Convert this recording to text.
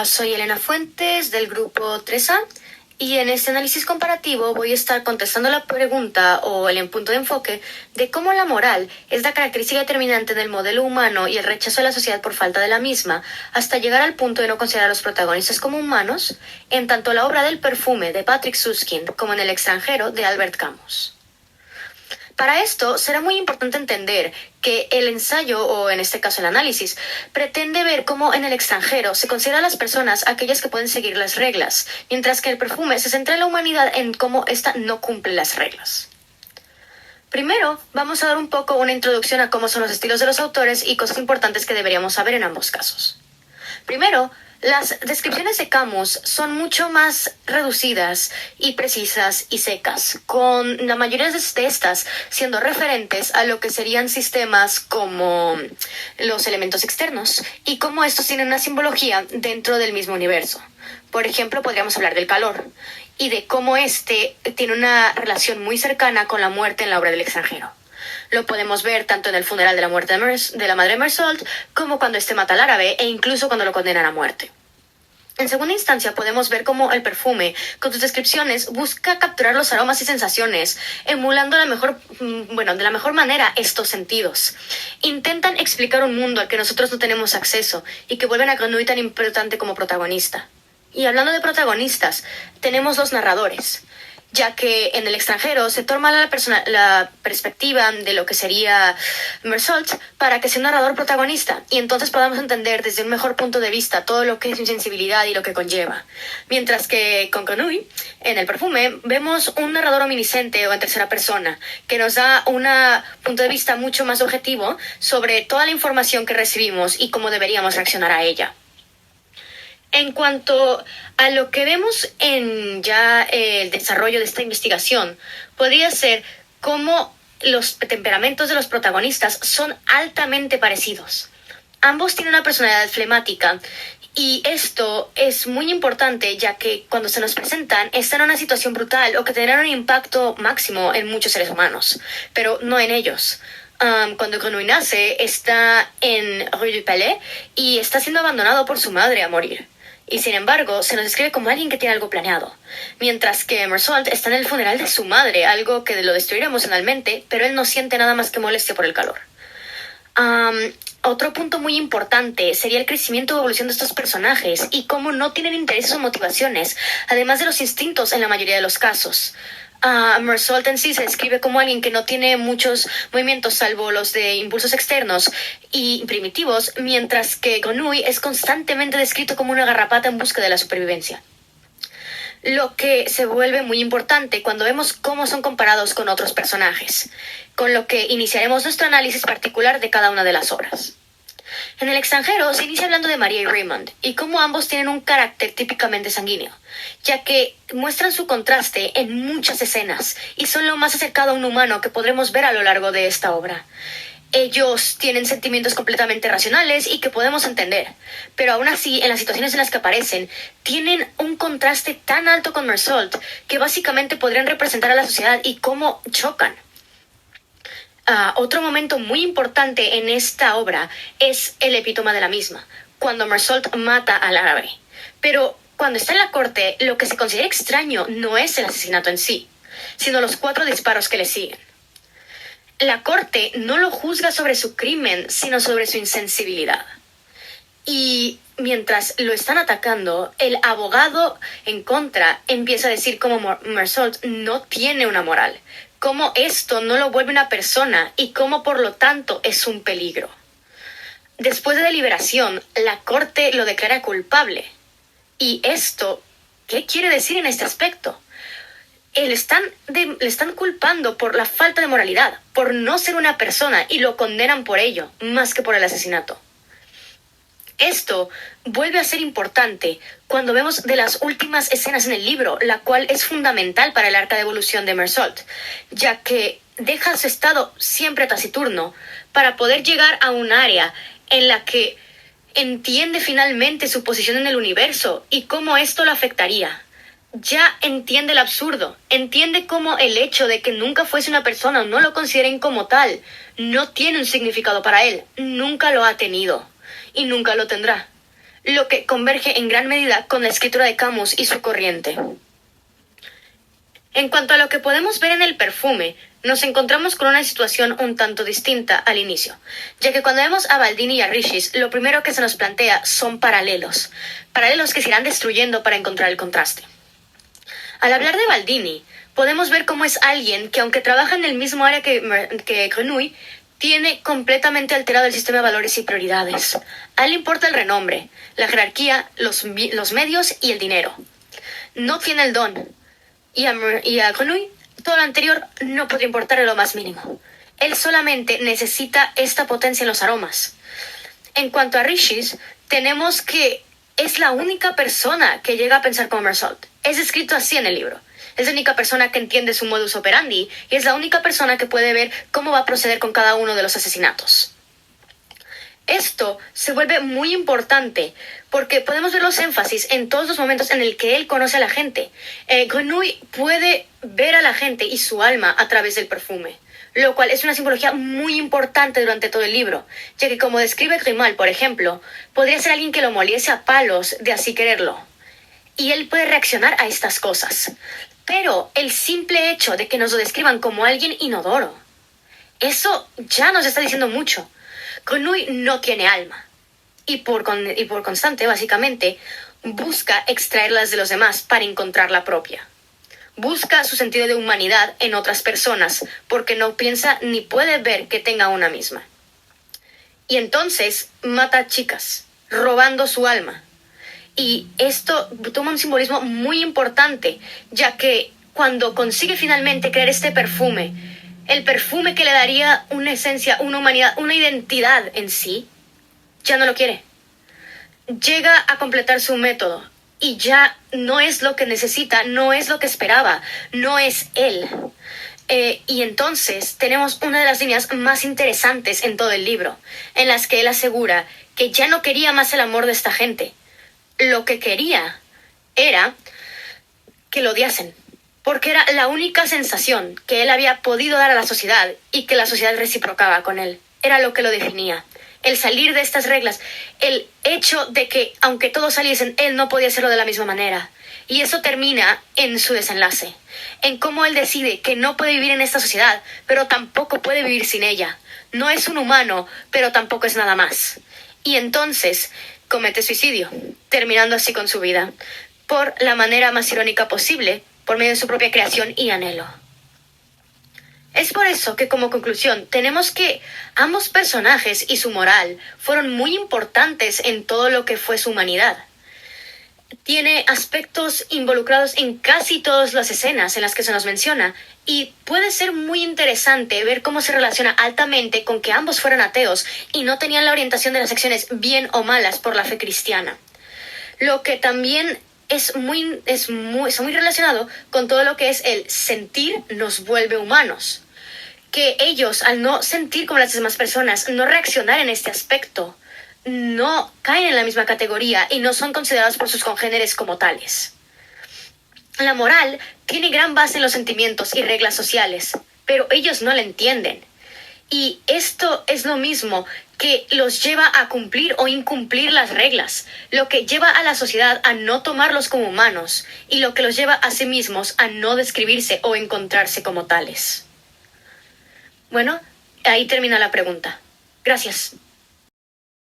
Soy Elena Fuentes del grupo 3A y en este análisis comparativo voy a estar contestando la pregunta o el punto de enfoque de cómo la moral es la característica determinante del modelo humano y el rechazo de la sociedad por falta de la misma, hasta llegar al punto de no considerar a los protagonistas como humanos, en tanto la obra del perfume de Patrick Süskind como en El extranjero de Albert Camus. Para esto será muy importante entender que el ensayo, o en este caso el análisis, pretende ver cómo en El extranjero se considera a las personas aquellas que pueden seguir las reglas, mientras que el perfume se centra en la humanidad en cómo ésta no cumple las reglas. Primero, vamos a dar un poco una introducción a cómo son los estilos de los autores y cosas importantes que deberíamos saber en ambos casos. Primero, las descripciones de Camus son mucho más reducidas y precisas y secas, con la mayoría de estas siendo referentes a lo que serían sistemas como los elementos externos y cómo estos tienen una simbología dentro del mismo universo. Por ejemplo, podríamos hablar del calor y de cómo este tiene una relación muy cercana con la muerte en la obra del extranjero. Lo podemos ver tanto en el funeral de la muerte de la madre de Mersault, como cuando este mata al árabe e incluso cuando lo condenan a muerte. En segunda instancia, podemos ver cómo el perfume, con sus descripciones, busca capturar los aromas y sensaciones, emulando de la mejor manera estos sentidos. Intentan explicar un mundo al que nosotros no tenemos acceso y que vuelven a Grenouille tan importante como protagonista. Y hablando de protagonistas, tenemos los narradores, ya que en El extranjero se toma la perspectiva de lo que sería Mersault para que sea un narrador protagonista y entonces podamos entender desde un mejor punto de vista todo lo que es insensibilidad y lo que conlleva. Mientras que con Grenouille, en el perfume, vemos un narrador omnisciente o en tercera persona que nos da un punto de vista mucho más objetivo sobre toda la información que recibimos y cómo deberíamos reaccionar a ella. En cuanto a lo que vemos en ya el desarrollo de esta investigación, podría ser cómo los temperamentos de los protagonistas son altamente parecidos. Ambos tienen una personalidad flemática y esto es muy importante ya que cuando se nos presentan están en una situación brutal o que tendrán un impacto máximo en muchos seres humanos, pero no en ellos. Cuando Grenouille nace, está en Rue du Palais y está siendo abandonado por su madre a morir. Y sin embargo, se nos describe como alguien que tiene algo planeado. Mientras que Mersault está en el funeral de su madre, algo que lo destruirá emocionalmente, pero él no siente nada más que molestia por el calor. Otro punto muy importante sería el crecimiento o evolución de estos personajes y cómo no tienen intereses o motivaciones, además de los instintos en la mayoría de los casos. Mersault en sí se describe como alguien que no tiene muchos movimientos salvo los de impulsos externos y primitivos, mientras que Grenouille es constantemente descrito como una garrapata en busca de la supervivencia. Lo que se vuelve muy importante cuando vemos cómo son comparados con otros personajes, con lo que iniciaremos nuestro análisis particular de cada una de las obras. En El extranjero se inicia hablando de María y Raymond y cómo ambos tienen un carácter típicamente sanguíneo, ya que muestran su contraste en muchas escenas y son lo más acercado a un humano que podremos ver a lo largo de esta obra. Ellos tienen sentimientos completamente racionales y que podemos entender, pero aún así, en las situaciones en las que aparecen, tienen un contraste tan alto con Mersault que básicamente podrían representar a la sociedad y cómo chocan. Otro momento muy importante en esta obra es el epítoma de la misma, cuando Mersault mata al árabe. Pero cuando está en la corte, lo que se considera extraño no es el asesinato en sí, sino los 4 disparos que le siguen. La corte no lo juzga sobre su crimen, sino sobre su insensibilidad. Y mientras lo están atacando, el abogado en contra empieza a decir cómo Mersault no tiene una moral, cómo esto no lo vuelve una persona y cómo por lo tanto es un peligro. Después de deliberación, la corte lo declara culpable. ¿Y esto qué quiere decir en este aspecto? Le están culpando por la falta de moralidad, por no ser una persona y lo condenan por ello, más que por el asesinato. Esto vuelve a ser importante cuando vemos de las últimas escenas en el libro, la cual es fundamental para el arco de evolución de Mersault, ya que deja su estado siempre taciturno para poder llegar a un área en la que entiende finalmente su posición en el universo y cómo esto lo afectaría. Ya entiende el absurdo, entiende cómo el hecho de que nunca fuese una persona o no lo consideren como tal, no tiene un significado para él, nunca lo ha tenido y nunca lo tendrá. lo que converge en gran medida con la escritura de Camus y su corriente. En cuanto a lo que podemos ver en el perfume, nos encontramos con una situación un tanto distinta al inicio, ya que cuando vemos a Baldini y a Riches, lo primero que se nos plantea son paralelos que se irán destruyendo para encontrar el contraste. Al hablar de Baldini, podemos ver cómo es alguien que, aunque trabaja en el mismo área que Grenouille, tiene completamente alterado el sistema de valores y prioridades. A él le importa el renombre, la jerarquía, los medios y el dinero. No tiene el don. Y a Grenouille, todo lo anterior no podría importarle lo más mínimo. Él solamente necesita esta potencia en los aromas. En cuanto a Riches, tenemos que es la única persona que llega a pensar como Meursault. Es escrito así en el libro. Es la única persona que entiende su modus operandi y es la única persona que puede ver cómo va a proceder con cada uno de los asesinatos. Esto se vuelve muy importante porque podemos ver los énfasis en todos los momentos en el que él conoce a la gente. Grenouille puede ver a la gente y su alma a través del perfume, lo cual es una simbología muy importante durante todo el libro, ya que como describe Grimal, por ejemplo, podría ser alguien que lo moliese a palos de así quererlo. Y él puede reaccionar a estas cosas. Pero el simple hecho de que nos lo describan como alguien inodoro, eso ya nos está diciendo mucho. Grenouille no tiene alma. Y por constante, básicamente, busca extraerlas de los demás para encontrar la propia. Busca su sentido de humanidad en otras personas porque no piensa ni puede ver que tenga una misma. Y entonces mata a chicas, robando su alma. Y esto toma un simbolismo muy importante, ya que cuando consigue finalmente crear este perfume, el perfume que le daría una esencia, una humanidad, una identidad en sí, ya no lo quiere. Llega a completar su método y ya no es lo que necesita, no es lo que esperaba, no es él. Y entonces tenemos una de las líneas más interesantes en todo el libro, en las que él asegura que ya no quería más el amor de esta gente. Lo que quería era que lo odiasen, porque era la única sensación que él había podido dar a la sociedad y que la sociedad reciprocaba con él. Era lo que lo definía. El salir de estas reglas, el hecho de que, aunque todos saliesen, él no podía hacerlo de la misma manera. Y eso termina en su desenlace, en cómo él decide que no puede vivir en esta sociedad, pero tampoco puede vivir sin ella. No es un humano, pero tampoco es nada más. Y entonces comete suicidio, terminando así con su vida, por la manera más irónica posible, por medio de su propia creación y anhelo. Es por eso que como conclusión tenemos que ambos personajes y su moral fueron muy importantes en todo lo que fue su humanidad. Tiene aspectos involucrados en casi todas las escenas en las que se nos menciona y puede ser muy interesante ver cómo se relaciona altamente con que ambos fueran ateos y no tenían la orientación de las acciones bien o malas por la fe cristiana. Lo que también es muy relacionado con todo lo que es el sentir nos vuelve humanos. Que ellos, al no sentir como las demás personas, no reaccionar en este aspecto, no caen en la misma categoría y no son considerados por sus congéneres como tales. La moral tiene gran base en los sentimientos y reglas sociales, pero ellos no la entienden. Y esto es lo mismo que los lleva a cumplir o incumplir las reglas, lo que lleva a la sociedad a no tomarlos como humanos y lo que los lleva a sí mismos a no describirse o encontrarse como tales. Bueno, ahí termina la pregunta. Gracias.